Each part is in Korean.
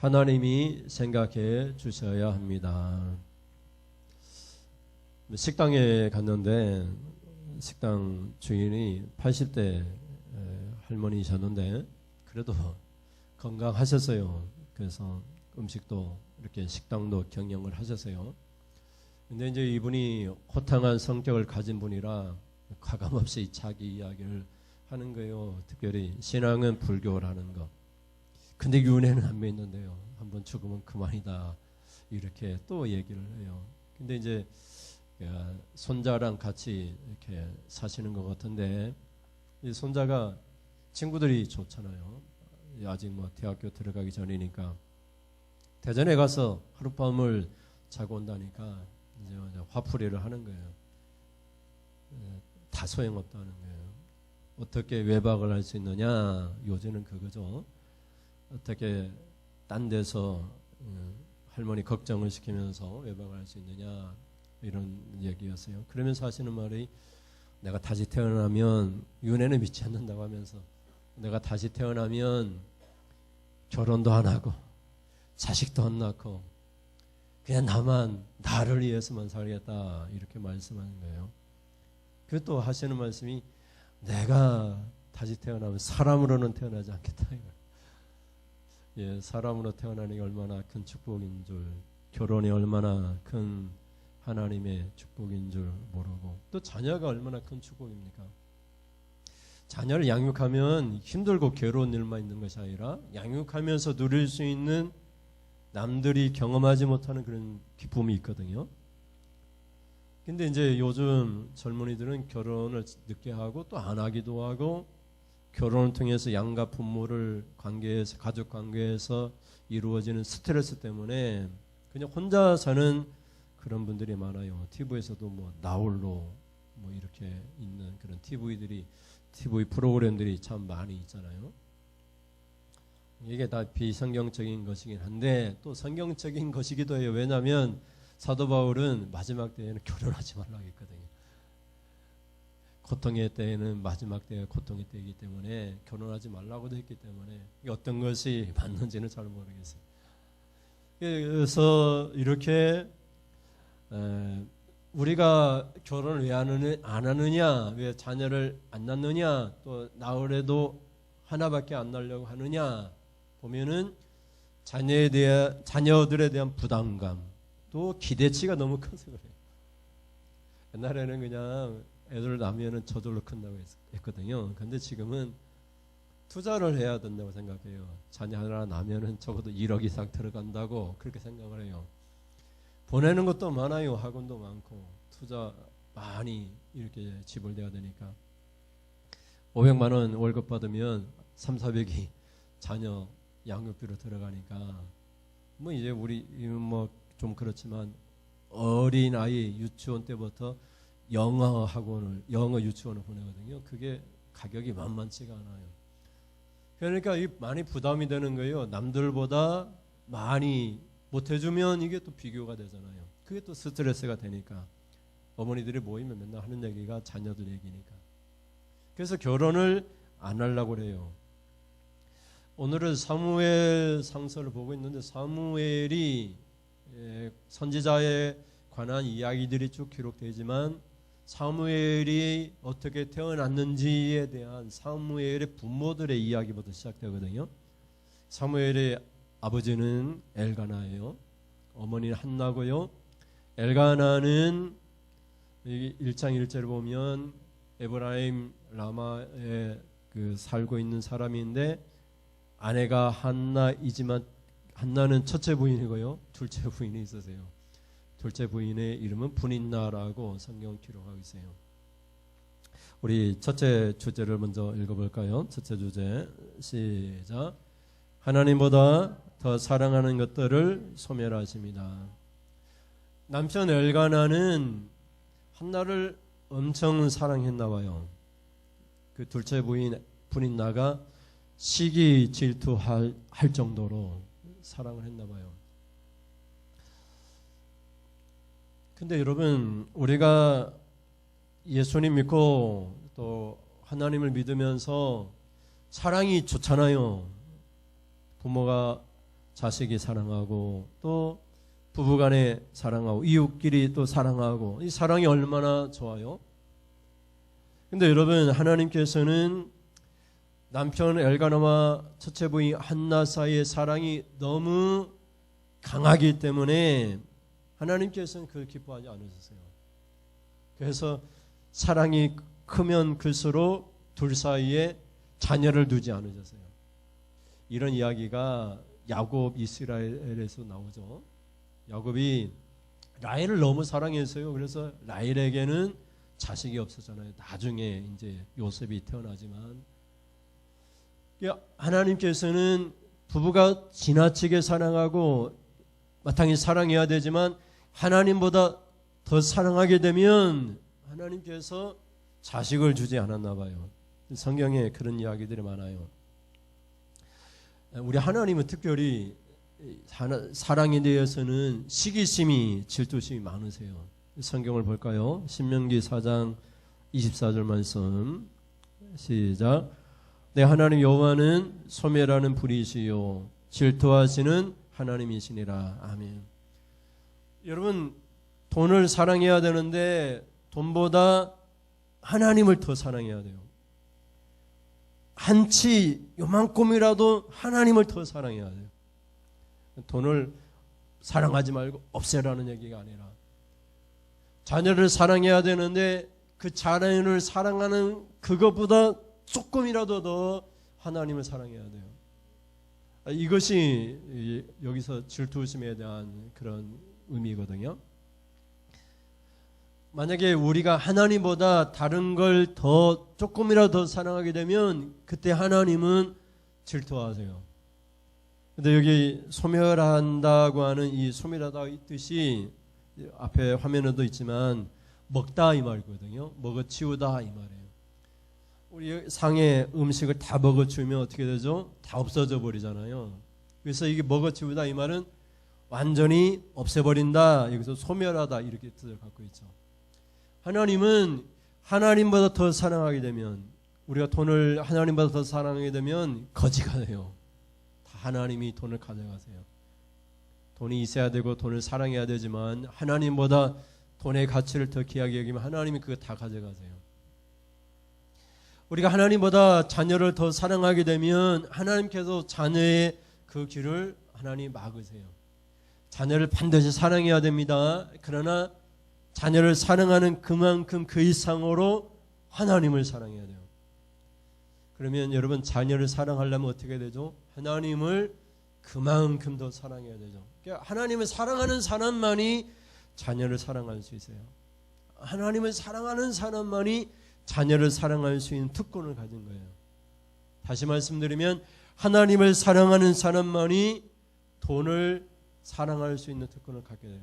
하나님이 생각해 주셔야 합니다. 식당에 갔는데 식당 주인이 80대 할머니셨는데 그래도 건강하셨어요. 그래서 음식도 이렇게 식당도 경영을 하셨어요. 근데 이제 이분이 호탕한 성격을 가진 분이라 가감없이 자기 이야기를 하는 거예요. 특별히 신앙은 불교라는 거. 근데 윤회는 안 믿는데요. 한번 죽으면 그만이다. 이렇게 또 얘기를 해요. 근데 이제 손자랑 같이 이렇게 사시는 것 같은데 이 손자가 친구들이 좋잖아요. 아직 뭐 대학교 들어가기 전이니까 대전에 가서 하룻밤을 자고 온다니까 이제 화풀이를 하는 거예요. 다 소용없다는 거예요. 어떻게 외박을 할 수 있느냐? 요즘은 그거죠. 어떻게 딴 데서 할머니 걱정을 시키면서 외박을 할 수 있느냐? 이런 얘기였어요. 그러면서 하시는 말이 내가 다시 태어나면 윤회는 믿지 않는다고 하면서 내가 다시 태어나면 결혼도 안 하고 자식도 안 낳고 그냥 나를 위해서만 살겠다 이렇게 말씀하는 거예요. 그리고 또 하시는 말씀이 내가 다시 태어나면 사람으로는 태어나지 않겠다. 예, 사람으로 태어나는 게 얼마나 큰 축복인 줄, 결혼이 얼마나 큰 하나님의 축복인 줄 모르고 또 자녀가 얼마나 큰 축복입니까? 자녀를 양육하면 힘들고 괴로운 일만 있는 것이 아니라 양육하면서 누릴 수 있는 남들이 경험하지 못하는 그런 기쁨이 있거든요. 근데 이제 요즘 젊은이들은 결혼을 늦게 하고 또 안 하기도 하고 결혼을 통해서 양가 부모를 관계에서 가족 관계에서 이루어지는 스트레스 때문에 그냥 혼자 사는 그런 분들이 많아요. TV에서도 뭐 나홀로 뭐 이렇게 있는 그런 TV 프로그램들이 참 많이 있잖아요. 이게 다 비성경적인 것이긴 한데 또 성경적인 것이기도 해요. 왜냐하면 사도 바울은 마지막 때에는 결혼하지 말라고 했거든요. 고통의 때에는 마지막 때가 고통의 때이기 때문에 결혼하지 말라고도 했기 때문에 어떤 것이 맞는지는 잘 모르겠어요. 그래서 이렇게 우리가 결혼을 왜 안 하느냐, 왜 자녀를 안 낳느냐, 또 낳으래도 하나밖에 안 낳으려고 하느냐 보면은 자녀들에 대한 부담감, 또 기대치가 너무 커서 그래요. 옛날에는 그냥 애들 낳으면은 저절로 큰다고 했거든요. 근데 지금은 투자를 해야 된다고 생각해요. 자녀 하나 낳으면은 적어도 1억 이상 들어간다고 그렇게 생각을 해요. 보내는 것도 많아요. 학원도 많고 투자 많이 이렇게 지불돼야 되니까 500만 원 월급 받으면 3, 400이 자녀 양육비로 들어가니까 뭐 이제 우리 뭐 좀 그렇지만 어린 아이 유치원 때부터 영어 유치원을 보내거든요. 그게 가격이 만만치가 않아요. 그러니까 많이 부담이 되는 거예요. 남들보다 많이 못 해주면 이게 또 비교가 되잖아요. 그게 또 스트레스가 되니까 어머니들이 모이면 맨날 하는 얘기가 자녀들 얘기니까. 그래서 결혼을 안 하려고 그래요. 오늘은 사무엘 상서를 보고 있는데 사무엘이 선지자에 관한 이야기들이 쭉 기록되지만 사무엘이 어떻게 태어났는지에 대한 사무엘의 부모들의 이야기부터 시작되거든요. 사무엘의 아버지는 엘가나예요. 어머니는 한나고요. 엘가나는 1장 1절을 보면 에브라임 라마에 살고 있는 사람인데 아내가 한나이지만 한나는 첫째 부인이고요. 둘째 부인이 있으세요. 둘째 부인의 이름은 분인나라고 성경 기록하고 있어요. 우리 첫째 주제를 먼저 읽어볼까요? 첫째 주제 시작. 하나님보다 더 사랑하는 것들을 소멸하십니다. 남편 엘가나는 한나를 엄청 사랑했나 봐요. 그 둘째 부인 분인나가 시기 질투할 정도로 사랑을 했나 봐요. 근데 여러분 우리가 예수님 믿고 또 하나님을 믿으면서 사랑이 좋잖아요. 부모가 자식이 사랑하고 또 부부간에 사랑하고 이웃끼리 또 사랑하고 이 사랑이 얼마나 좋아요. 근데 여러분 하나님께서는 남편 엘가나와 첫째 부인 한나 사이의 사랑이 너무 강하기 때문에 하나님께서는 그걸 기뻐하지 않으셨어요. 그래서 사랑이 크면 클수록 둘 사이에 자녀를 두지 않으셨어요. 이런 이야기가 야곱 이스라엘에서 나오죠. 야곱이 라헬을 너무 사랑했어요. 그래서 라헬에게는 자식이 없었잖아요. 나중에 이제 요셉이 태어나지만 하나님께서는 부부가 지나치게 사랑하고 마땅히 사랑해야 되지만 하나님보다 더 사랑하게 되면 하나님께서 자식을 주지 않았나 봐요. 성경에 그런 이야기들이 많아요. 우리 하나님은 특별히 사랑에 대해서는 시기심이 질투심이 많으세요. 성경을 볼까요? 신명기 4장 24절 말씀 시작. 내 하나님 여호와는 소멸하는 불이시요 질투하시는 하나님이시니라. 아멘. 여러분 돈을 사랑해야 되는데 돈보다 하나님을 더 사랑해야 돼요. 한치 요만큼이라도 하나님을 더 사랑해야 돼요. 돈을 사랑하지 말고 없애라는 얘기가 아니라 자녀를 사랑해야 되는데 그 자녀를 사랑하는 그것보다 조금이라도 더 하나님을 사랑해야 돼요. 이것이 여기서 질투심에 대한 그런 의미거든요. 만약에 우리가 하나님보다 다른 걸 더 조금이라도 더 사랑하게 되면 그때 하나님은 질투하세요. 근데 여기 소멸한다고 하는 이 소멸하다 이 뜻이 앞에 화면에도 있지만 먹다 이 말이거든요. 먹어치우다 이 말이에요. 우리 상에 음식을 다 먹어치우면 어떻게 되죠? 다 없어져 버리잖아요. 그래서 이게 먹어치우다 이 말은 완전히 없애버린다. 여기서 소멸하다 이렇게 뜻을 갖고 있죠. 하나님은 하나님보다 더 사랑하게 되면 우리가 돈을 하나님보다 더 사랑하게 되면 거지가 돼요. 다 하나님이 돈을 가져가세요. 돈이 있어야 되고 돈을 사랑해야 되지만 하나님보다 돈의 가치를 더 귀하게 여기면 하나님이 그거 다 가져가세요. 우리가 하나님보다 자녀를 더 사랑하게 되면 하나님께서 자녀의 그 길을 하나님 막으세요. 자녀를 반드시 사랑해야 됩니다. 그러나 자녀를 사랑하는 그만큼 그 이상으로 하나님을 사랑해야 돼요. 그러면 여러분 자녀를 사랑하려면 어떻게 되죠? 하나님을 그만큼 더 사랑해야 되죠. 그러니까 하나님을 사랑하는 사람만이 자녀를 사랑할 수 있어요. 하나님을 사랑하는 사람만이 자녀를 사랑할 수 있는 특권을 가진 거예요. 다시 말씀드리면 하나님을 사랑하는 사람만이 돈을 사랑할 수 있는 특권을 갖게 돼요.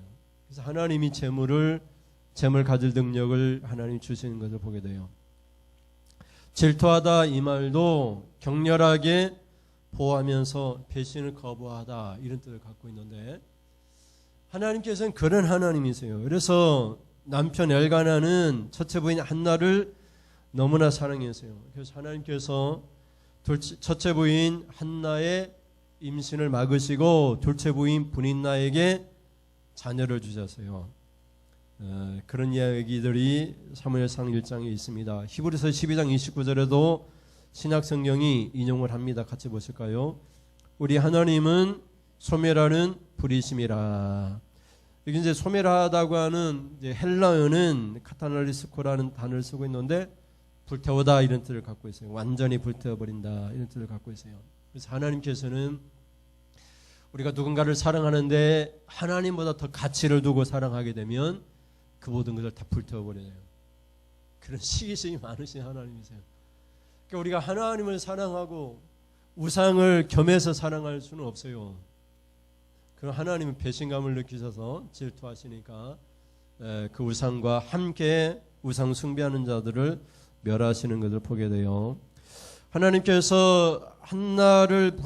그래서 하나님이 재물 가질 능력을 하나님 주시는 것을 보게 돼요. 질투하다 이 말도 격렬하게 보호하면서 배신을 거부하다 이런 뜻을 갖고 있는데 하나님께서는 그런 하나님이세요. 그래서 남편 엘가나는 첫째 부인 한나를 너무나 사랑했어요. 그래서 하나님께서 첫째 부인 한나의 임신을 막으시고 둘째 부인 브닌나에게 자녀를 주셨어요. 그런 이야기들이 사무엘상 1장에 있습니다. 히브리서 12장 29절에도 신약성경이 인용을 합니다. 같이 보실까요? 우리 하나님은 소멸하는 불이심이라. 여기 이제 소멸하다고 하는 이제 헬라어는 카타날리스코라는 단어를 쓰고 있는데 불태우다 이런 뜻을 갖고 있어요. 완전히 불태워버린다 이런 뜻을 갖고 있어요. 그래서 하나님께서는 우리가 누군가를 사랑하는데 하나님보다 더 가치를 두고 사랑하게 되면 그 모든 것을 다 불태워버려요. 그런 시기심이 많으신 하나님이세요. 그러니까 우리가 하나님을 사랑하고 우상을 겸해서 사랑할 수는 없어요. 그럼 하나님은 배신감을 느끼셔서 질투하시니까 그 우상과 함께 우상 숭배하는 자들을 멸하시는 것을 보게 돼요. 하나님께서 한나를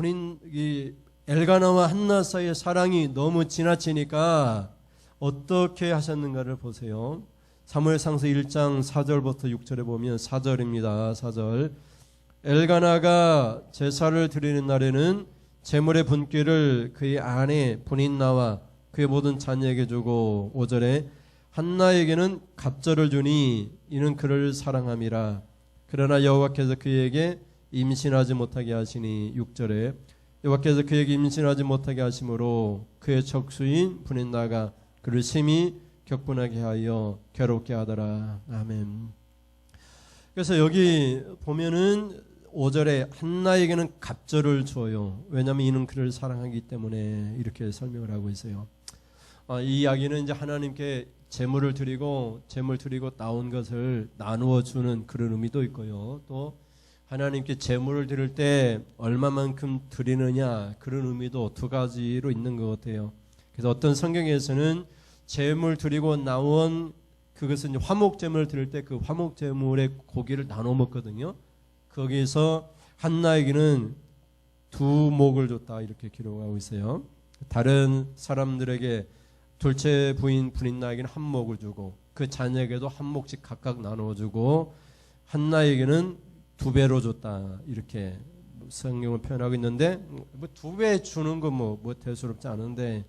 엘가나와 한나 사이의 사랑이 너무 지나치니까 어떻게 하셨는가를 보세요. 사무엘상서 1장 4절부터 6절에 보면 4절입니다. 4절 엘가나가 제사를 드리는 날에는 재물의 분기를 그의 아내 분인나와 그의 모든 자녀에게 주고 5절에 한나에게는 갑절을 주니 이는 그를 사랑함이라. 그러나 여호와께서 그에게 임신하지 못하게 하시니 6절에 여호와께서 그에게 임신하지 못하게 하심으로 그의 적수인 분인나가 그를 심히 격분하게 하여 괴롭게 하더라. 아멘. 그래서 여기 보면은 5절에 한나에게는 갑절을 줘요. 왜냐하면 이는 그를 사랑하기 때문에 이렇게 설명을 하고 있어요. 이 이야기는 이제 하나님께 재물을 드리고 나온 것을 나누어 주는 그런 의미도 있고요. 또 하나님께 재물을 드릴 때 얼마만큼 드리느냐 그런 의미도 두 가지로 있는 것 같아요. 그래서 어떤 성경에서는 재물 드리고 나온 그것은 화목 제물을 드릴 때 그 화목 제물의 고기를 나눠 먹거든요. 거기서 한나에게는 2목을 줬다 이렇게 기록하고 있어요. 다른 사람들에게 둘째 부인 분인나에게는 1목을 주고 그 자녀에게도 1목씩 각각 나눠 주고 한나에게는 2배로 줬다 이렇게 성경을 표현하고 있는데 뭐 2배 주는 건 뭐 대수롭지 않은데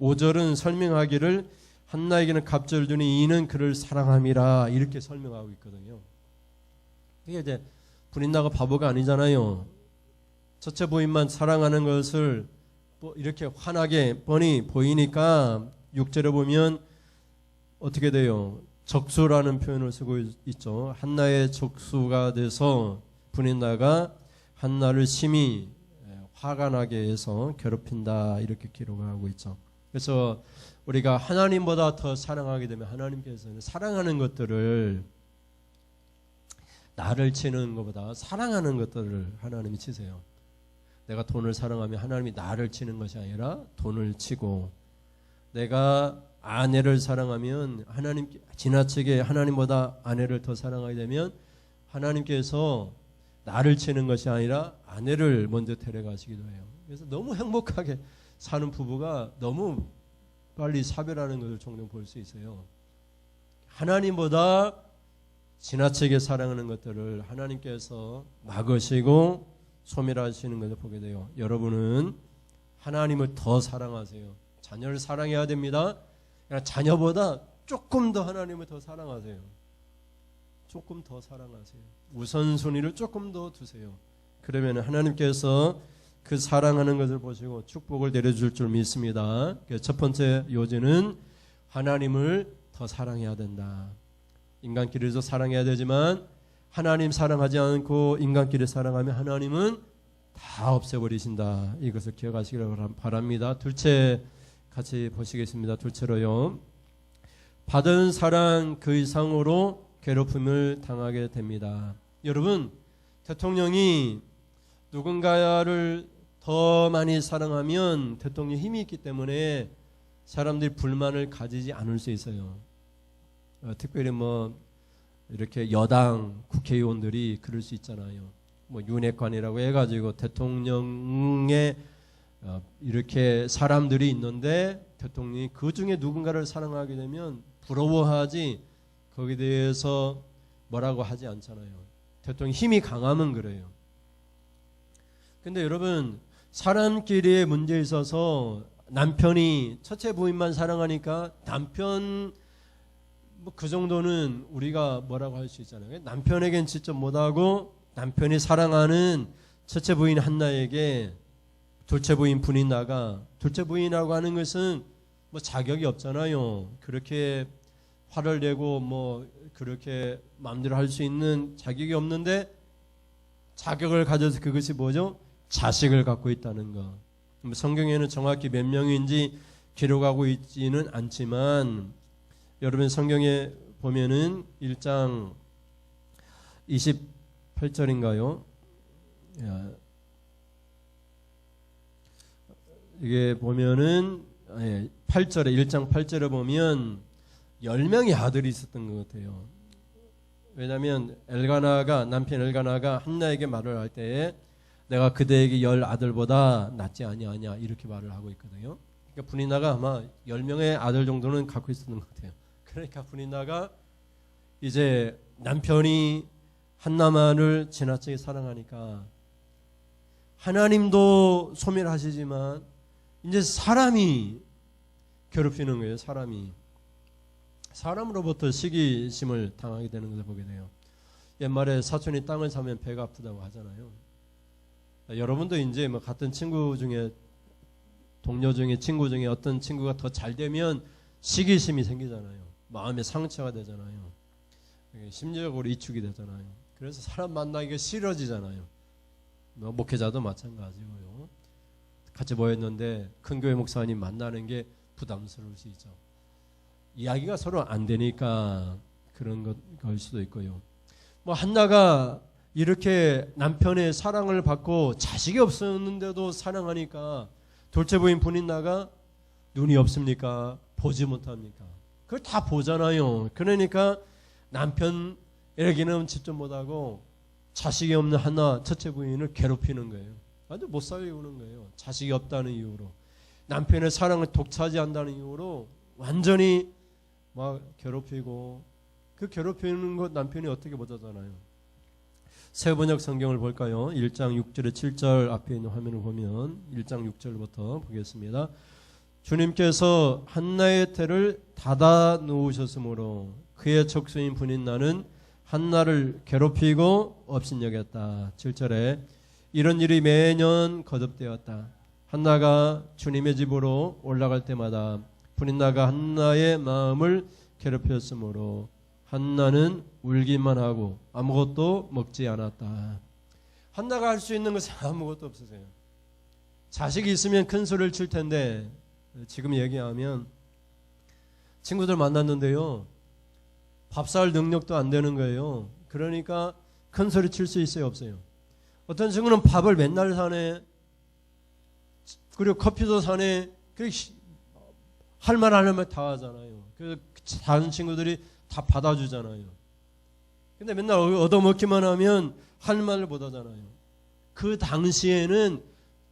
5절은 설명하기를 한나에게는 갑절을 주니 이는 그를 사랑함이라 이렇게 설명하고 있거든요. 이게 이제 분인나가 바보가 아니잖아요. 첫째 부인만 사랑하는 것을 뭐 이렇게 환하게 뻔히 보이니까 6절에 보면 어떻게 돼요? 적수라는 표현을 쓰고 있죠. 한나의 적수가 돼서 분인나가 한나를 심히 화가 나게 해서 괴롭힌다 이렇게 기록하고 있죠. 그래서 우리가 하나님보다 더 사랑하게 되면 하나님께서는 사랑하는 것들을 나를 치는 것보다 사랑하는 것들을 하나님이 치세요. 내가 돈을 사랑하면 하나님이 나를 치는 것이 아니라 돈을 치고 내가 아내를 사랑하면 하나님 지나치게 하나님보다 아내를 더 사랑하게 되면 하나님께서 나를 치는 것이 아니라 아내를 먼저 데려가시기도 해요. 그래서 너무 행복하게 사는 부부가 너무 빨리 사별하는 것을 종종 볼 수 있어요. 하나님보다 지나치게 사랑하는 것들을 하나님께서 막으시고 소멸하시는 것을 보게 돼요. 여러분은 하나님을 더 사랑하세요. 자녀를 사랑해야 됩니다. 그러나 자녀보다 조금 더 하나님을 더 사랑하세요. 조금 더 사랑하세요. 우선순위를 조금 더 두세요. 그러면 하나님께서 그 사랑하는 것을 보시고 축복을 내려줄 줄 믿습니다. 첫 번째 요지는 하나님을 더 사랑해야 된다. 인간끼리도 사랑해야 되지만 하나님 사랑하지 않고 인간끼리 사랑하면 하나님은 다 없애버리신다. 이것을 기억하시기 바랍니다. 둘째 같이 보시겠습니다. 둘째로요. 받은 사랑 그 이상으로 괴롭힘을 당하게 됩니다. 여러분, 대통령이 누군가를 더 많이 사랑하면 대통령이 힘이 있기 때문에 사람들이 불만을 가지지 않을 수 있어요. 특별히 뭐 이렇게 여당 국회의원들이 그럴 수 있잖아요. 뭐 윤핵관이라고 해가지고 대통령의 이렇게 사람들이 있는데 대통령이 그 중에 누군가를 사랑하게 되면 부러워하지 거기에 대해서 뭐라고 하지 않잖아요. 대통령 힘이 강하면 그래요. 근데 여러분 사람끼리의 문제에 있어서 남편이 첫째 부인만 사랑하니까 남편 뭐 그 정도는 우리가 뭐라고 할 수 있잖아요. 남편에겐 직접 못하고 남편이 사랑하는 첫째 부인 한나에게 둘째 부인 분인나가 둘째 부인이라고 하는 것은 뭐 자격이 없잖아요. 그렇게 화를 내고 뭐 그렇게 마음대로 할 수 있는 자격이 없는데 자격을 가져서 그것이 뭐죠? 자식을 갖고 있다는 거. 성경에는 정확히 몇 명인지 기록하고 있지는 않지만 여러분 성경에 보면은 1장 28절인가요? 이게 보면은 8절에 1장 8절에 보면 10명의 아들이 있었던 것 같아요. 왜냐하면 남편 엘가나가 한나에게 말을 할 때에 내가 그대에게 10 아들보다 낫지 아니하냐 이렇게 말을 하고 있거든요. 그러니까 분인나가 아마 10명의 아들 정도는 갖고 있었던 것 같아요. 그러니까 분인나가 이제 남편이 한나만을 지나치게 사랑하니까 하나님도 소멸하시지만 이제 사람이 괴롭히는 거예요. 사람으로부터 시기심을 당하게 되는 것을 보게 돼요. 옛말에 사촌이 땅을 사면 배가 아프다고 하잖아요. 여러분도 이제 뭐 같은 친구 중에, 동료 중에, 친구 중에 어떤 친구가 더 잘 되면 시기심이 생기잖아요. 마음의 상처가 되잖아요. 심리적으로 위축이 되잖아요. 그래서 사람 만나기가 싫어지잖아요. 뭐 목회자도 마찬가지고요. 같이 모였는데 큰 교회 목사님 만나는 게 부담스러울 수 있죠. 이야기가 서로 안 되니까 그런 걸 수도 있고요. 뭐 한나가 이렇게 남편의 사랑을 받고 자식이 없었는데도 사랑하니까 둘째 부인 분인나가 눈이 없습니까? 보지 못합니까? 그걸 다 보잖아요. 그러니까 남편에게는 집중 못하고 자식이 없는 한나 첫째 부인을 괴롭히는 거예요. 아주 못 살게 구는 거예요. 자식이 없다는 이유로, 남편의 사랑을 독차지한다는 이유로 완전히 막 괴롭히고, 그 괴롭히는 것 남편이 어떻게 못하잖아요. 새번역 성경을 볼까요? 1장 6절에 7절 앞에 있는 화면을 보면 1장 6절부터 보겠습니다. 주님께서 한나의 태를 닫아 놓으셨으므로 그의 척수인 분인나는 한나를 괴롭히고 업신여겼다. 7절에 이런 일이 매년 거듭되었다. 한나가 주님의 집으로 올라갈 때마다 분인나가 한나의 마음을 괴롭혔으므로 한나는 울기만 하고 아무것도 먹지 않았다. 한나가 할 수 있는 것은 아무것도 없으세요. 자식이 있으면 큰 소리를 칠 텐데 지금 얘기하면 친구들 만났는데요, 밥 살 능력도 안 되는 거예요. 그러니까 큰 소리 칠 수 있어요, 없어요? 어떤 친구는 밥을 맨날 사네, 그리고 커피도 사네, 할 말 안 하면 다 하잖아요. 그래서 다른 친구들이 다 받아주잖아요. 근데 맨날 얻어먹기만 하면 할 말을 못 하잖아요. 그 당시에는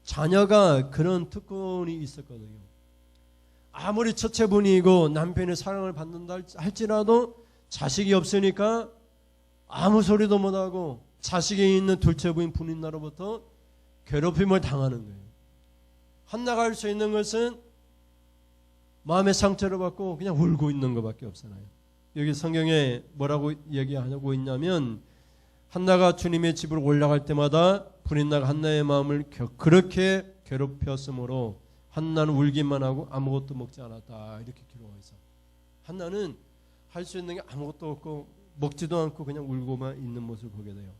자녀가 그런 특권이 있었거든요. 아무리 첫째분이고 남편의 사랑을 받는다 할지라도 자식이 없으니까 아무 소리도 못하고 자식이 있는 둘째 부인 분인나로부터 괴롭힘을 당하는 거예요. 한나가 할 수 있는 것은 마음의 상처를 받고 그냥 울고 있는 것밖에 없잖아요. 여기 성경에 뭐라고 얘기하고 있냐면, 한나가 주님의 집으로 올라갈 때마다 분인나가 한나의 마음을 그렇게 괴롭혔으므로 한나는 울기만 하고 아무것도 먹지 않았다. 이렇게 기록하고 있어. 한나는 할 수 있는 게 아무것도 없고 먹지도 않고 그냥 울고만 있는 모습을 보게 돼요.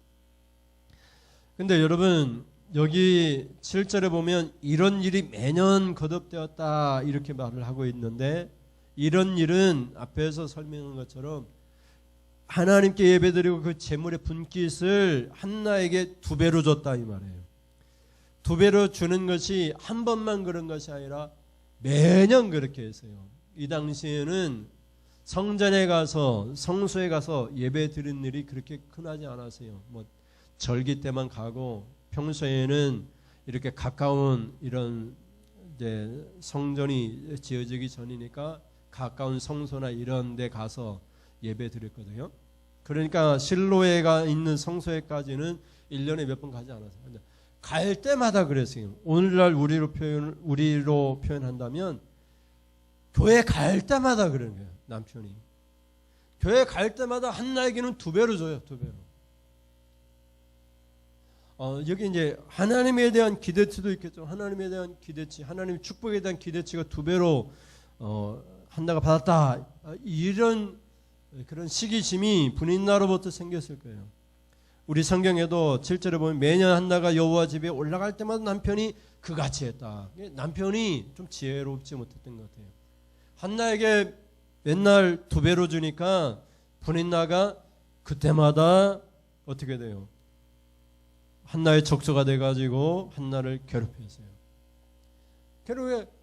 근데 여러분, 여기 7절에 보면 이런 일이 매년 거듭되었다 이렇게 말을 하고 있는데, 이런 일은 앞에서 설명한 것처럼 하나님께 예배드리고 그 제물의 분깃을 한나에게 2배로 줬다 이 말이에요. 2배로 주는 것이 한 번만 그런 것이 아니라 매년 그렇게 했어요. 이 당시에는 성전에 가서, 성소에 가서 예배 드리는 일이 그렇게 흔하지 않았어요. 뭐 절기 때만 가고, 평소에는 이렇게 가까운 이런 이제 성전이 지어지기 전이니까 가까운 성소나 이런 데 가서 예배 드렸거든요. 그러니까 실로에가 있는 성소에까지는 1년에 몇 번 가지 않았어요. 근데 갈 때마다 그랬어요. 오늘날 우리로 표현한다면 교회 갈 때마다 그런 거예요. 남편이 교회 갈 때마다 한나에게는 2배로 줘요. 2배로. 여기 이제 하나님에 대한 기대치도 있겠죠. 하나님에 대한 기대치, 하나님의 축복에 대한 기대치가 2배로 한나가 받았다. 이런 그런 시기심이 분인나로부터 생겼을 거예요. 우리 성경에도 7절에 보면 매년 한나가 여호와 집에 올라갈 때마다 남편이 그같이 했다. 남편이 좀 지혜롭지 못했던 것 같아요. 한나에게 맨날 2배로 주니까 분인나가 그때마다 어떻게 돼요? 한나의 적소가 돼가지고 한나를 괴롭혔어요.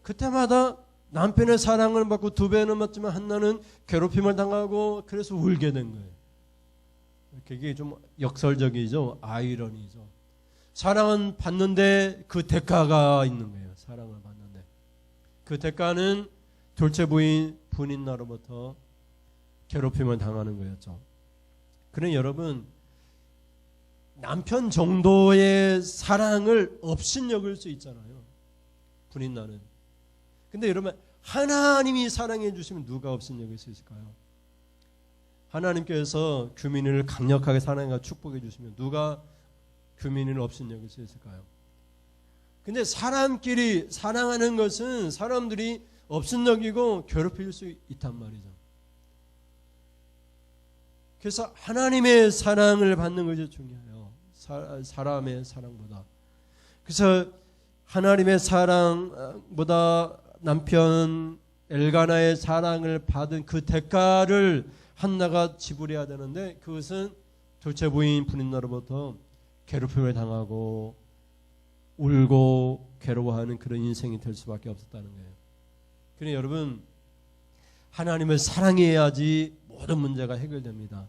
그때마다 남편의 사랑을 받고 2배는 받지만 한나는 괴롭힘을 당하고 그래서 울게 된 거예요. 그게 좀 역설적이죠. 아이러니죠. 사랑은 받는데 그 대가가 있는 거예요. 사랑을 받는데 그 대가는 둘째 부인 분인나로부터 괴롭힘을 당하는 거였죠. 그러니 여러분, 남편 정도의 사랑을 업신여길 수 있잖아요. 분인나는. 근데 여러분, 하나님이 사랑해 주시면 누가 업신여길 수 있을까요? 하나님께서 규민이를 강력하게 사랑하고 축복해 주시면 누가 규민이를 업신여길 수 있을까요? 근데 사람끼리 사랑하는 것은 사람들이 업신여기고 괴롭힐 수 있단 말이죠. 그래서 하나님의 사랑을 받는 것이 중요해요. 사람의 사랑보다. 그래서 하나님의 사랑보다 남편 엘가나의 사랑을 받은 그 대가를 한나가 지불해야 되는데, 그것은 둘째 부인 분인나로부터 괴롭힘을 당하고 울고 괴로워하는 그런 인생이 될 수밖에 없었다는 거예요. 그러니 여러분, 하나님을 사랑해야지 모든 문제가 해결됩니다.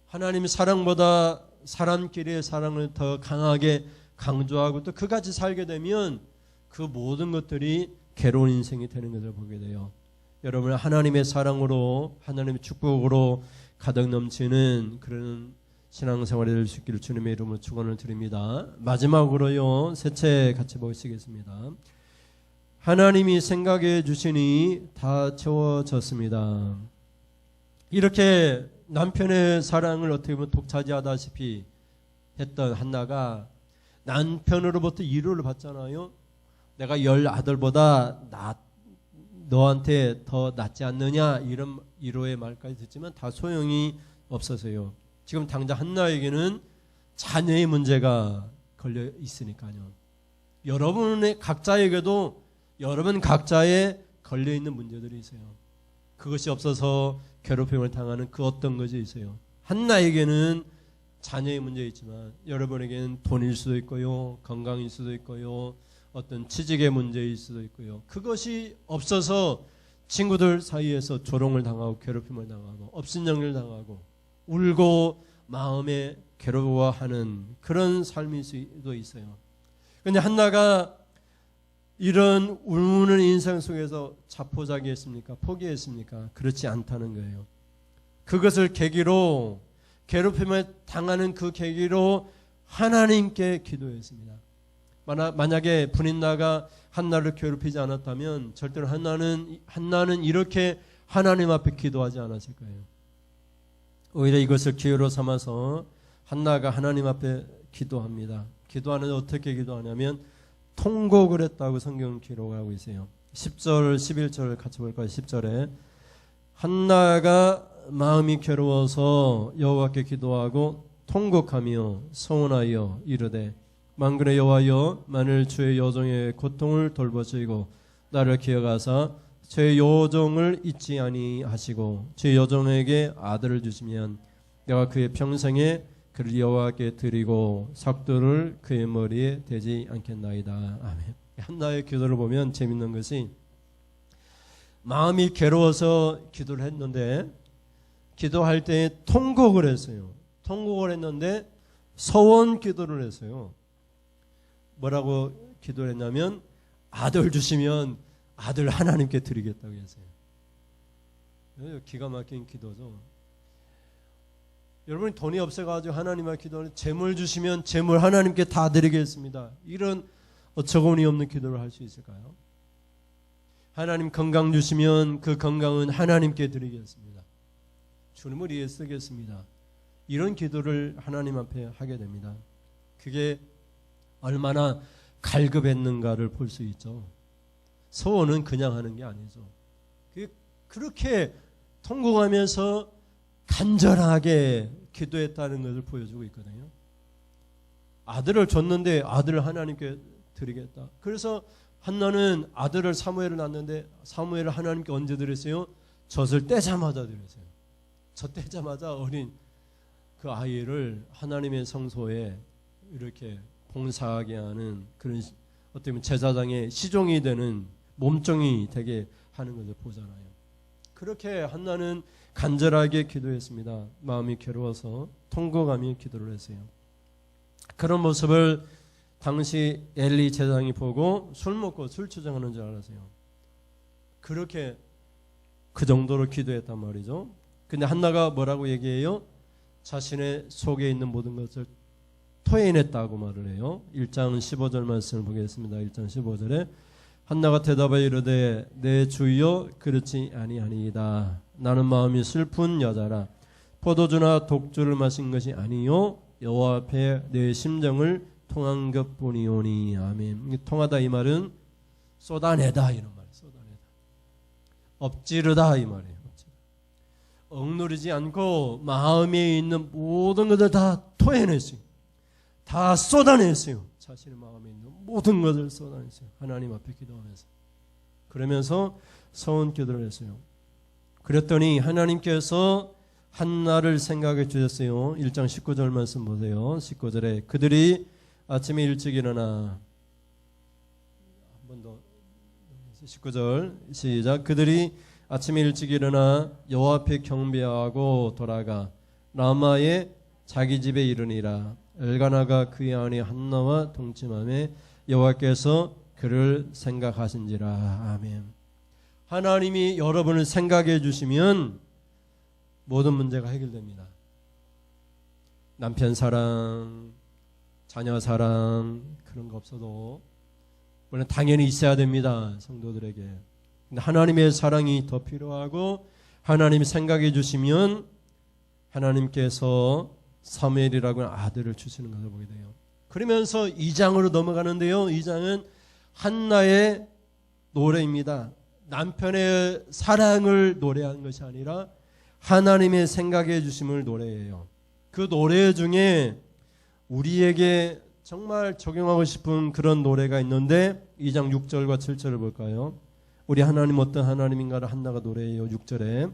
하나님의 사랑보다 사람끼리의 사랑을 더 강하게 강조하고 또 그같이 살게 되면 그 모든 것들이 괴로운 인생이 되는 것을 보게 돼요. 여러분, 하나님의 사랑으로, 하나님의 축복으로 가득 넘치는 그런 신앙생활이 될 수 있기를 주님의 이름으로 축원을 드립니다. 마지막으로요, 셋째 같이 보시겠습니다. 하나님이 생각해 주시니 다 채워졌습니다. 이렇게 남편의 사랑을 어떻게 보면 독차지하다시피 했던 한나가 남편으로부터 위로를 받잖아요. 내가 10 아들보다 너한테 더 낫지 않느냐, 이런 위로의 말까지 듣지만 다 소용이 없어서요. 지금 당장 한나에게는 자녀의 문제가 걸려 있으니까요. 여러분의 각자에게도 여러분 각자에 걸려 있는 문제들이 있어요. 그것이 없어서 괴롭힘을 당하는 그 어떤 것이 있어요. 한나에게는 자녀의 문제 있지만 여러분에게는 돈일 수도 있고요, 건강일 수도 있고요, 어떤 취직의 문제일 수도 있고요. 그것이 없어서 친구들 사이에서 조롱을 당하고 괴롭힘을 당하고 업신여기를 당하고 울고 마음에 괴로워하는 그런 삶일 수도 있어요. 그런데 한나가 이런 우는 인생 속에서 자포자기했습니까? 포기했습니까? 그렇지 않다는 거예요. 그것을 계기로, 괴롭힘을 당하는 그 계기로 하나님께 기도했습니다. 만약에 분인나가 한나를 괴롭히지 않았다면 절대로 한나는 이렇게 하나님 앞에 기도하지 않았을 거예요. 오히려 이것을 기회로 삼아서 한나가 하나님 앞에 기도합니다. 기도하는데 어떻게 기도하냐면 통곡을 했다고 성경은 기록하고 있어요. 10절 11절 같이 볼까요? 10절에 한나가 마음이 괴로워서 여호와께 기도하고 통곡하며 서원하여 이르되 만군의 여호와여, 만일 주의 여종의 고통을 돌보시고 나를 기억하사 제 여종을 잊지 아니하시고 제 여종에게 아들을 주시면 내가 그의 평생에 그를 여호와께 드리고 삭도를 그의 머리에 대지 않겠나이다. 아멘. 한나의 기도를 보면 재밌는 것이, 마음이 괴로워서 기도를 했는데 기도할 때 통곡을 했어요. 통곡을 했는데 서원 기도를 했어요. 뭐라고 기도를 했냐면 아들 주시면 아들 하나님께 드리겠다고 했어요. 기가 막힌 기도죠. 여러분이 돈이 없어가지고 하나님께 기도하는, 재물 주시면 재물 하나님께 다 드리겠습니다, 이런 어처구니 없는 기도를 할 수 있을까요? 하나님 건강 주시면 그 건강은 하나님께 드리겠습니다, 주님을 위해 쓰겠습니다, 이런 기도를 하나님 앞에 하게 됩니다. 그게 얼마나 갈급했는가를 볼 수 있죠. 소원은 그냥 하는 게 아니죠. 그렇게 통곡하면서 간절하게 기도했다는 것을 보여주고 있거든요. 아들을 줬는데 아들을 하나님께 드리겠다. 그래서 한나는 아들을 사무엘을 낳았는데 사무엘을 하나님께 언제 드렸어요? 젖을 떼자마자 드렸어요. 젖 떼자마자 어린 그 아이를 하나님의 성소에 이렇게 봉사하게 하는, 그런 어떻게 보면 제사장의 시종이 되는, 몸종이 되게 하는 것을 보잖아요. 그렇게 한나는 간절하게 기도했습니다. 마음이 괴로워서 통곡하며 기도를 했어요. 그런 모습을 당시 엘리 제사장이 보고 술 먹고 술 주정하는 줄 알았어요. 그렇게 그 정도로 기도했단 말이죠. 근데 한나가 뭐라고 얘기해요? 자신의 속에 있는 모든 것을 토해냈다고 말을 해요. 1장 15절 말씀을 보겠습니다. 1장 15절에 한나가 대답하여 이르되 내 주여 그렇지 아니하니이다. 나는 마음이 슬픈 여자라. 포도주나 독주를 마신 것이 아니요 여호와 앞에 내 심정을 통한 것뿐이오니. 아멘. 통하다 이 말은 쏟아내다 이런 말이에요. 쏟아내다. 엎지르다 이 말이에요. 억누르지 않고 마음에 있는 모든 것을 다 토해냈어요. 다 쏟아냈어요. 자신의 마음에 있는 모든 것을 쏟아냈어요. 하나님 앞에 기도하면서. 그러면서 서운 기도를 했어요. 그랬더니 하나님께서 한나를 생각해 주셨어요. 1장 19절 말씀 보세요. 19절에 그들이 아침에 일찍 일어나, 한 번 더 19절 시작. 그들이 아침에 일찍 일어나 여호와 앞에 경배하고 돌아가 라마의 자기 집에 이르니라. 엘가나가 그의 아내 한나와 동침하며 여호와께서 그를 생각하신지라. 아멘. 하나님이 여러분을 생각해 주시면 모든 문제가 해결됩니다. 남편 사랑, 자녀 사랑 그런 거 없어도 물론 당연히 있어야 됩니다. 성도들에게. 근데 하나님의 사랑이 더 필요하고 하나님이 생각해 주시면 하나님께서 사무엘이라고 하는 아들을 주시는 것을 보게 돼요. 그러면서 2장으로 넘어가는데요. 2장은 한나의 노래입니다. 남편의 사랑을 노래하는 것이 아니라 하나님의 생각해 주심을 노래해요. 그 노래 중에 우리에게 정말 적용하고 싶은 그런 노래가 있는데 2장 6절과 7절을 볼까요? 우리 하나님 어떤 하나님인가를 한나가 노래해요. 6절에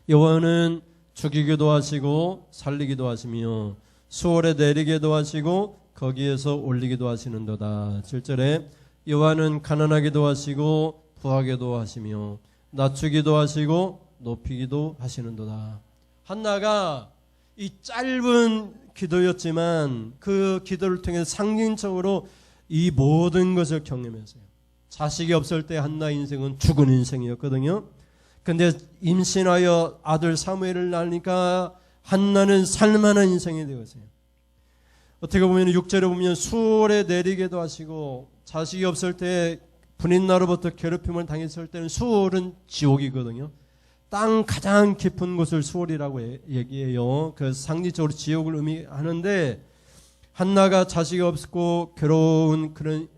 여호와는 죽이기도 하시고 살리기도 하시며 수월에 내리기도 하시고 거기에서 올리기도 하시는도다. 7절에 여호와는 가난하기도 하시고 부하게도 하시며 낮추기도 하시고 높이기도 하시는도다. 한나가 이 짧은 기도였지만 그 기도를 통해 상징적으로 이 모든 것을 경험했어요. 자식이 없을 때 한나 인생은 죽은 인생이었거든요. 근데 임신하여 아들 사무엘을 낳으니까 한나는 살만한 인생이 되었어요. 어떻게 보면 6절에 보면 수월에 내리게도 하시고 자식이 없을 때 분인나로부터 괴롭힘을 당했을 때는 수월은 지옥이거든요. 땅 가장 깊은 곳을 수월이라고 얘기해요. 그 상징적으로 지옥을 의미하는데 한나가 자식이 없고 괴로운 그런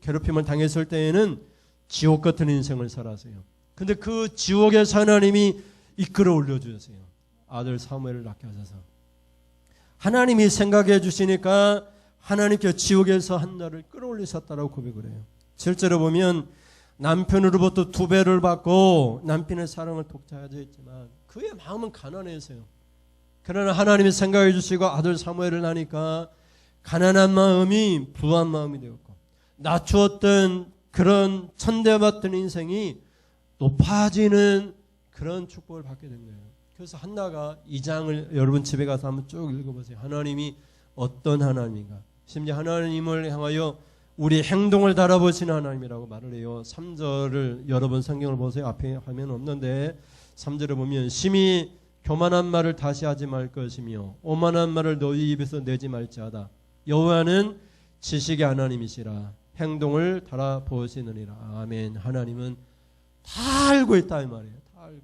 괴롭힘을 당했을 때에는 지옥 같은 인생을 살았어요. 근데 그 지옥에서 하나님이 이끌어 올려주셨어요. 아들 사무엘을 낳게 하셔서. 하나님이 생각해 주시니까 하나님께 지옥에서 한나를 끌어올리셨다라고 고백을 해요. 실제로 보면 남편으로부터 2배를 받고 남편의 사랑을 독차지하여 있지만 그의 마음은 가난했어요. 그러나 하나님이 생각해 주시고 아들 사무엘을 낳으니까 가난한 마음이 부한 마음이 되었고 낮추었던 그런 천대받던 인생이 높아지는 그런 축복을 받게 된 거예요. 그래서 한나가 2장을 여러분 집에 가서 한번 쭉 읽어보세요. 하나님이 어떤 하나님인가. 심지어 하나님을 향하여 우리 행동을 달아보시는 하나님이라고 말을 해요. 3절을 여러분 성경을 보세요. 앞에 화면 없는데 3절에 보면 심히 교만한 말을 다시 하지 말 것이며 오만한 말을 너희 입에서 내지 말지어다. 여호와는 지식의 하나님이시라. 행동을 달아보시느니라. 아멘. 하나님은 다 알고 있다 이 말이에요. 다 알고.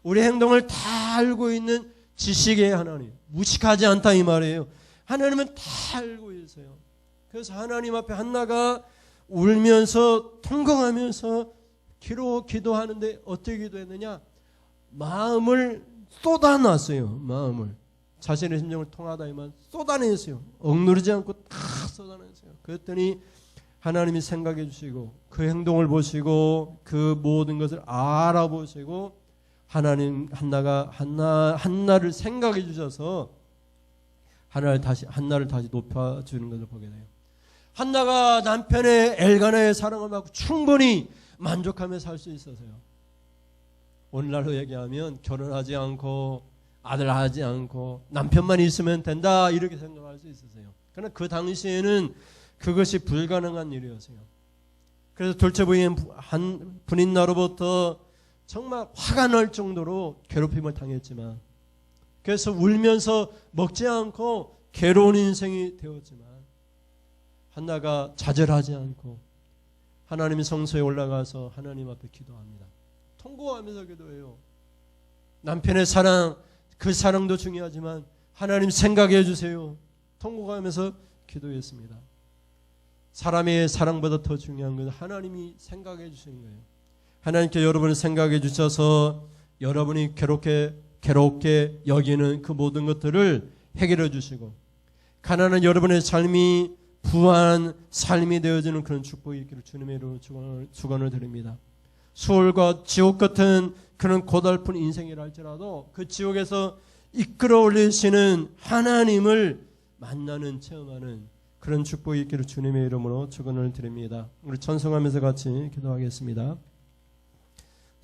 우리 행동을 다 알고 있는 지식의 하나님. 무식하지 않다 이 말이에요. 하나님은 다 알고 있어요. 그래서 하나님 앞에 한나가 울면서 통곡하면서 기도하는데 어떻게 기도했느냐? 마음을 쏟아놨어요. 마음을. 자신의 심정을 통하다 이만 쏟아냈어요. 억누르지 않고 다 쏟아냈어요. 그랬더니 하나님이 생각해 주시고 그 행동을 보시고 그 모든 것을 알아보시고 하나님 한나를 생각해 주셔서 한나를 다시 높여주는 것을 보게 돼요. 한나가 남편의 엘가나의 사랑을 받고 충분히 만족하며 살 수 있어서요. 오늘날로 얘기하면 결혼하지 않고 아들 하지 않고 남편만 있으면 된다 이렇게 생각할 수 있었어요. 그러나 그 당시에는 그것이 불가능한 일이었어요. 그래서 둘째 부인 분인나로부터 정말 화가 날 정도로 괴롭힘을 당했지만 그래서 울면서 먹지 않고 괴로운 인생이 되었지만 한나가 좌절하지 않고 하나님의 성소에 올라가서 하나님 앞에 기도합니다. 통곡하면서 기도해요. 남편의 사랑, 그 사랑도 중요하지만 하나님 생각해 주세요. 통곡하면서 기도했습니다. 사람의 사랑보다 더 중요한 건 하나님이 생각해 주시는 거예요. 하나님께 여러분을 생각해 주셔서 여러분이 괴롭게 여기는 그 모든 것들을 해결해 주시고 가난한 여러분의 삶이 부한 삶이 되어지는 그런 축복이 있기를 주님의 이름으로 축원을 드립니다. 수월과 지옥 같은 그런 고달픈 인생이라 할지라도 그 지옥에서 이끌어 올리시는 하나님을 만나는 체험하는 그런 축복이 있기를 주님의 이름으로 축원을 드립니다. 우리 찬송하면서 같이 기도하겠습니다.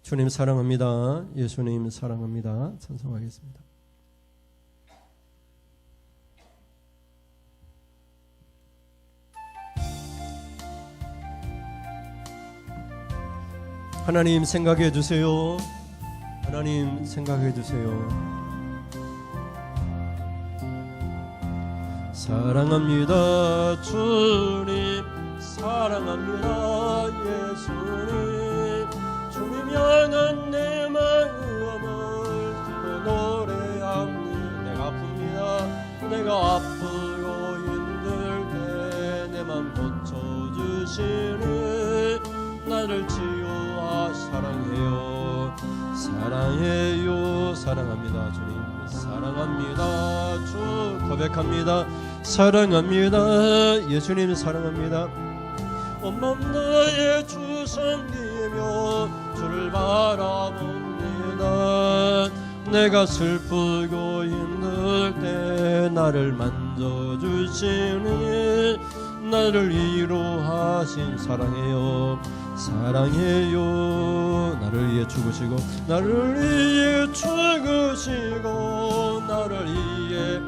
주님 사랑합니다. 예수님 사랑합니다. 찬송하겠습니다. 하나님 생각해 주세요. 하나님 생각해 주세요. 사랑합니다. 주님 사랑합니다. 예수님 주님 향한 내 마음을 기뻐 노래합니다. 내가 아픕니다. 내가 아프고 힘들 때 내 맘 고쳐주시니 나를 치유하 사랑해요. 사랑해요. 사랑합니다. 주님 사랑합니다. 주 고백합니다. 사랑합니다. 예수님 사랑합니다. 온몸 나의 주 섬기며 주를 바라봅니다. 내가 슬프고 힘들 때 나를 만져주시니 나를 위로하신 사랑해요. 사랑해요. 나를 위해 죽으시고 나를 위해 죽으시고 나를 위해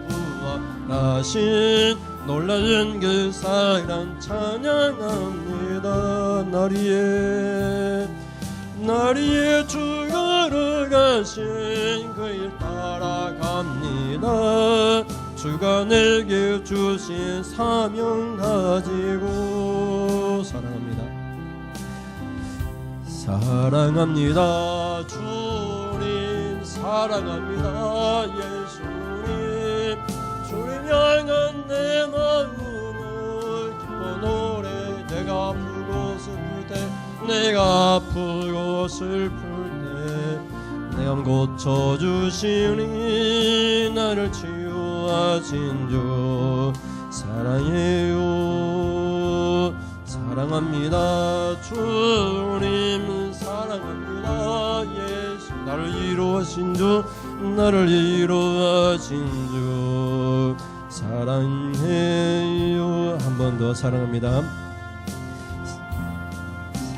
부활하신 놀라운 그 사랑 찬양합니다. 날 위해 죽으러 가신 그 일 따라갑니다. 주가 내게 주신 사명 가지고 사랑합니다. 사랑합니다. 주님 사랑합니다. 예수님 주님 향한 내 마음을 기뻐 노래 내가 아프고 슬플 때 내가 아프고 슬플 때 내 맘 고쳐주시니 나를 치유하신 주 사랑해요. 사랑합니다. 주님 사랑합니다. 예수 나를 위로하신 주 나를 위로하신 주 사랑해요. 한 번 더 사랑합니다.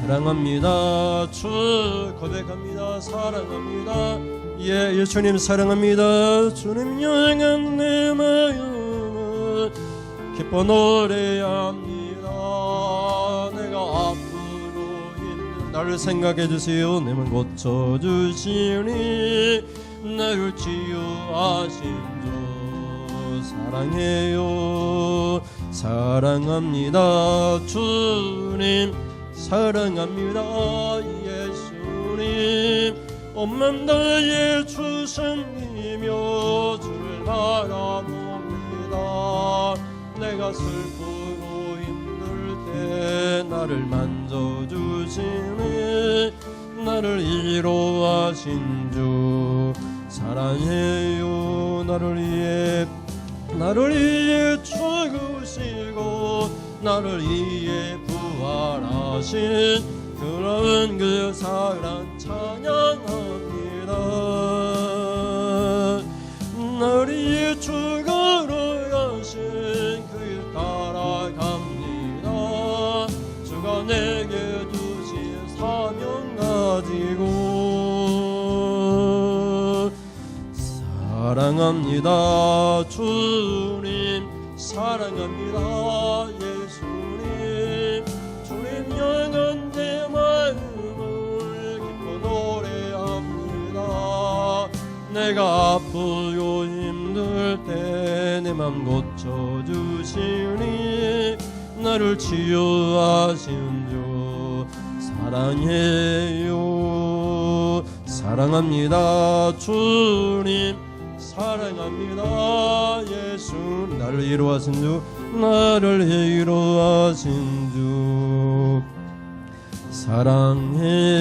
사랑합니다. 주 고백합니다. 사랑합니다. 예, 예수님 사랑합니다. 주님 향한 내 마음을 기뻐 노래합니다. 내가 아프고 힘든 나를 생각해 주세요. 내 맘 고쳐 주시니 나를 치유하신 주 사랑해요. 사랑합니다. 주님 사랑합니다. 예수님 온몸 다해 주 섬기며 주를 바라봅니다. 내가 슬프고 힘들 때 나를 만져주시니 나를 위로하신 주 사랑해요. 나를 위해 죽으시고 나를 위해 부활하신 그런 그 사랑 찬양합니다. 나를 위해 죽으러 가신 그 일 따라갑니다. 주가 내게 주신 사명 가지고 사랑합니다. 주님 사랑합니다. 예수님 주님 향한 내 마음을 기뻐 노래합니다. 내가 아프고 힘들 때 내 맘 고쳐 고쳐주시니 나를 치유하신 주 사랑해요. 사랑합니다 주님, 사랑합니다 예수. 나를 이루하신 주, 나를 이루하신 주 사랑해요.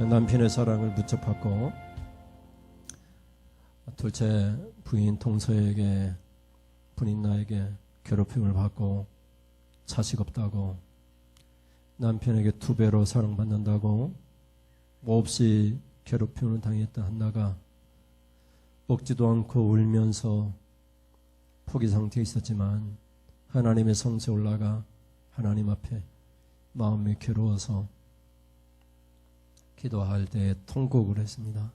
남편의 사랑을 무척 받고 둘째 부인 동서에게 분인나에게 괴롭힘을 받고 자식 없다고 남편에게 2배로 사랑받는다고 몹시 괴롭힘을 당했던 한나가 먹지도 않고 울면서 포기 상태에 있었지만 하나님의 성소에 올라가 하나님 앞에 마음이 괴로워서 기도할 때 통곡을 했습니다.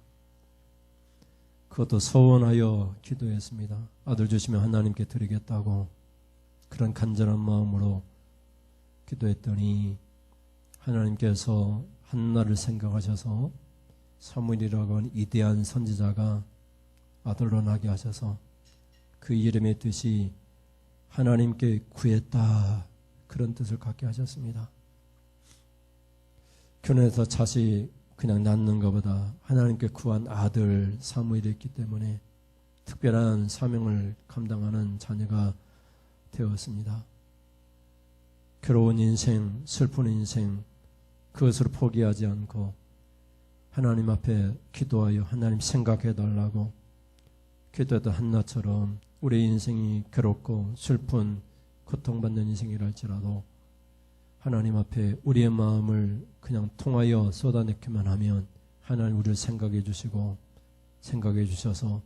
그것도 서원하여 기도했습니다. 아들 주시면 하나님께 드리겠다고 그런 간절한 마음으로 기도했더니 하나님께서 한나를 생각하셔서 사무엘이라고 하는 위대한 선지자가 아들로 나게 하셔서 그 이름의 뜻이 하나님께 구했다, 그런 뜻을 갖게 하셨습니다. 결혼해서 자식 그냥 낳는 것보다 하나님께 구한 아들 사무엘이 있기 때문에 특별한 사명을 감당하는 자녀가 되었습니다. 괴로운 인생, 슬픈 인생, 그것을 포기하지 않고 하나님 앞에 기도하여 하나님 생각해 달라고 기도했던 한나처럼 우리 인생이 괴롭고 슬픈 고통받는 인생이랄지라도 하나님 앞에 우리의 마음을 그냥 통하여 쏟아내기만 하면 하나님 우리를 생각해 주시고 생각해 주셔서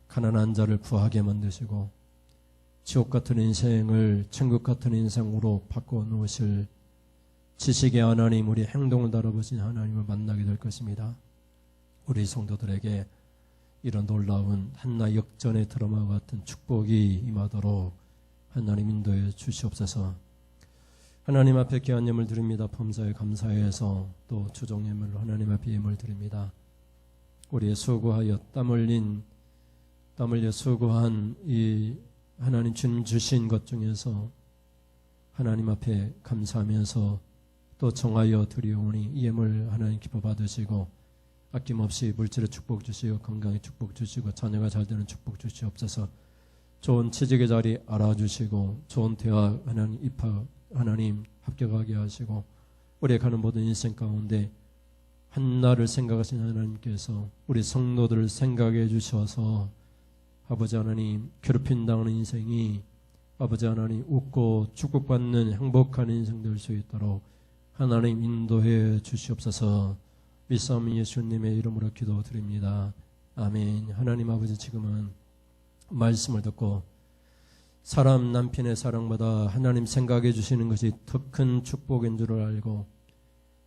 가난한 자를 부하게 만드시고 지옥 같은 인생을 천국 같은 인생으로 바꿔 놓으실 지식의 하나님, 우리 행동을 다뤄보신 하나님을 만나게 될 것입니다. 우리 성도들에게 이런 놀라운 한나 역전의 드라마와 같은 축복이 임하도록 하나님 인도해 주시옵소서. 하나님 앞에 귀한 예물 드립니다. 범사에 감사해서 또 주종 예물로 하나님 앞에 예물 드립니다. 우리의 수고하여 땀 흘려 수고한 이 하나님 주님 주신 것 중에서 하나님 앞에 감사하면서 또 정하여 드리오니 이 예물 하나님 기뻐 받으시고 아낌없이 물질의 축복 주시고 건강의 축복 주시고 자녀가 잘 되는 축복 주시옵소서. 좋은 취직의 자리 알아주시고 좋은 대학 하나님 입학 하나님 합격하게 하시고 우리의 가는 모든 인생 가운데 한나를 생각하신 하나님께서 우리 성도들을 생각해 주셔서 아버지 하나님 괴롭힘 당하는 인생이 아버지 하나님 웃고 축복받는 행복한 인생 될 수 있도록 하나님 인도해 주시옵소서. 믿사오니 예수님의 이름으로 기도드립니다. 아멘. 하나님 아버지, 지금은 말씀을 듣고 사람 남편의 사랑보다 하나님 생각해 주시는 것이 더 큰 축복인 줄을 알고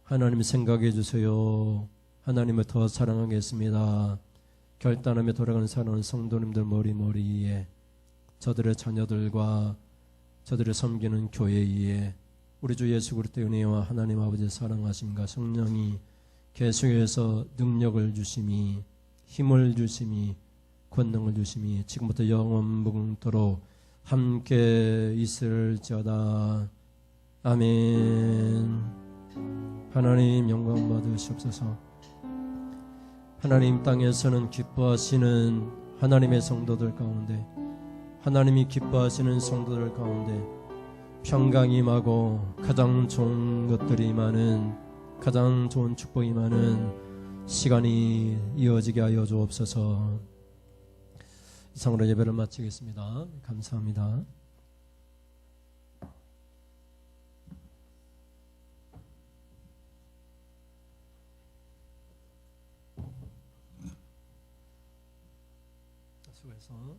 하나님 생각해 주세요. 하나님을 더 사랑하겠습니다. 결단하며 돌아가는 사랑하는 성도님들 머리에 저들의 자녀들과 저들의 섬기는 교회에 우리 주 예수 그리스도의 은혜와 하나님 아버지의 사랑하심과 성령이 계속해서 능력을 주심이 힘을 주심이 권능을 주심이 지금부터 영원무궁토록 함께 있을지어다. 아멘. 하나님 영광 받으시옵소서. 하나님 땅에서는 기뻐하시는 하나님의 성도들 가운데 하나님이 기뻐하시는 성도들 가운데 평강이 임하고 가장 좋은 것들이 많은 가장 좋은 축복이 많은 시간이 이어지게 하여 주옵소서. 이상으로 예배를 마치겠습니다. 감사합니다. 수고해서